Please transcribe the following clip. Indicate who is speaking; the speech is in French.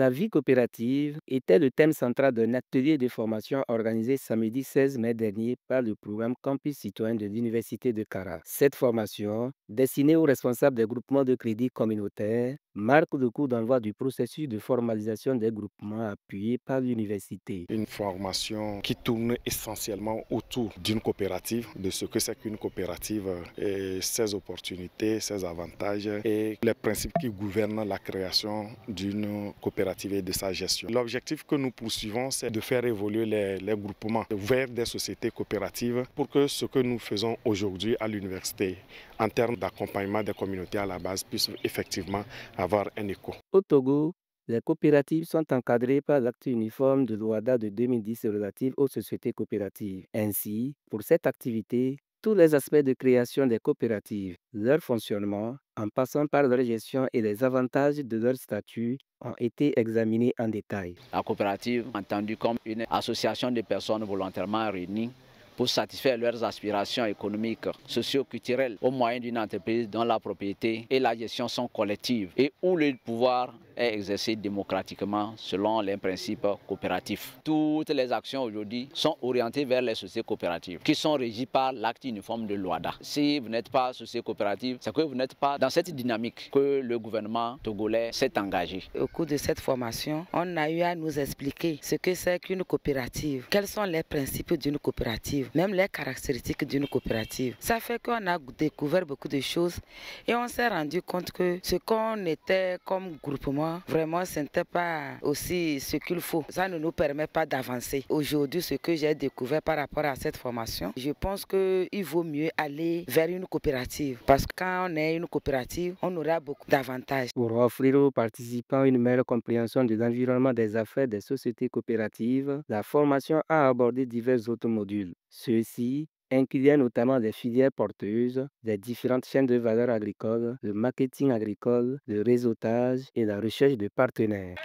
Speaker 1: La vie coopérative était le thème central d'un atelier de formation organisé samedi 16 mai dernier par le programme Campus citoyen de l'Université de Cara. Cette formation, destinée aux responsables des groupements de crédit communautaires, marque le coup d'envoi du processus de formalisation des groupements appuyés par l'université.
Speaker 2: Une formation qui tourne essentiellement autour d'une coopérative, de ce que c'est qu'une coopérative, et ses opportunités, ses avantages et les principes qui gouvernent la création d'une coopérative et de sa gestion. L'objectif que nous poursuivons, c'est de faire évoluer les groupements vers des sociétés coopératives pour que ce que nous faisons aujourd'hui à l'université en termes d'accompagnement des communautés à la base puisse effectivement avoir un écho.
Speaker 1: Au Togo, les coopératives sont encadrées par l'acte uniforme de l'OADA de 2010 relative aux sociétés coopératives. Ainsi, pour cette activité, tous les aspects de création des coopératives, leur fonctionnement, en passant par leur gestion et les avantages de leur statut, ont été examinés en détail.
Speaker 3: La coopérative, entendue comme une association de personnes volontairement réunies pour satisfaire leurs aspirations économiques, socio-culturelles au moyen d'une entreprise dont la propriété et la gestion sont collectives et où le pouvoir est exercé démocratiquement selon les principes coopératifs. Toutes les actions aujourd'hui sont orientées vers les sociétés coopératives qui sont régies par l'acte uniforme de l'OADA. Si vous n'êtes pas société coopérative, c'est que vous n'êtes pas dans cette dynamique que le gouvernement togolais s'est engagé.
Speaker 4: Au cours de cette formation, on a eu à nous expliquer ce que c'est qu'une coopérative, quels sont les principes d'une coopérative, même les caractéristiques d'une coopérative. Ça fait qu'on a découvert beaucoup de choses et on s'est rendu compte que ce qu'on était comme groupement, vraiment, ce n'était pas aussi ce qu'il faut. Ça ne nous permet pas d'avancer. Aujourd'hui, ce que j'ai découvert par rapport à cette formation, je pense qu'il vaut mieux aller vers une coopérative parce que quand on est une coopérative, on aura beaucoup d'avantages.
Speaker 1: Pour offrir aux participants une meilleure compréhension de l'environnement des affaires des sociétés coopératives, la formation a abordé divers autres modules. Ceux-ci incluaient notamment les filières porteuses, les différentes chaînes de valeur agricole, le marketing agricole, le réseautage et la recherche de partenaires.